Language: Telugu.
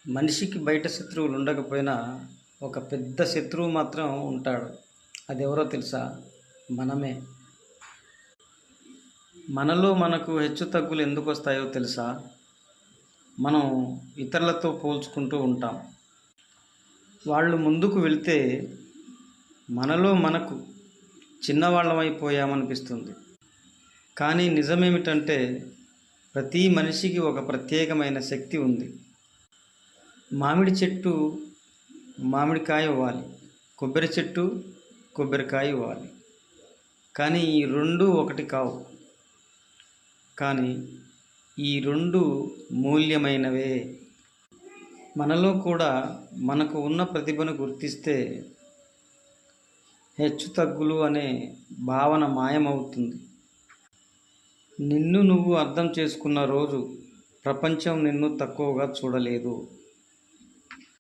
మనిషికి బయట శత్రువులు ఉండకపోయినా ఒక పెద్ద శత్రువు మాత్రం ఉంటాడు. అది ఎవరో తెలుసా? మనమే. మనలో మనకు హెచ్చుతగ్గులు ఎందుకు వస్తాయో తెలుసా? మనం ఇతరులతో పోల్చుకుంటూ ఉంటాం. వాళ్ళు ముందుకు వెళ్తే మనలో మనకు చిన్నవాళ్ళమైపోయామనిపిస్తుంది. కానీ నిజమేమిటంటే ప్రతి మనిషికి ఒక ప్రత్యేకమైన శక్తి ఉంది. మామిడి చెట్టు మామిడికాయ ఇవ్వాలి, కొబ్బరి చెట్టు కొబ్బరికాయ ఇవ్వాలి. కానీ ఈ రెండు ఒకటి కావు. కానీ ఈ రెండు మూల్యమైనవే. మనలో కూడా మనకు ఉన్న ప్రతిభను గుర్తిస్తే హెచ్చుతగ్గులు అనే భావన మాయమవుతుంది. నిన్ను నువ్వు అర్థం చేసుకున్న రోజు ప్రపంచం నిన్ను తక్కువగా చూడలేదు.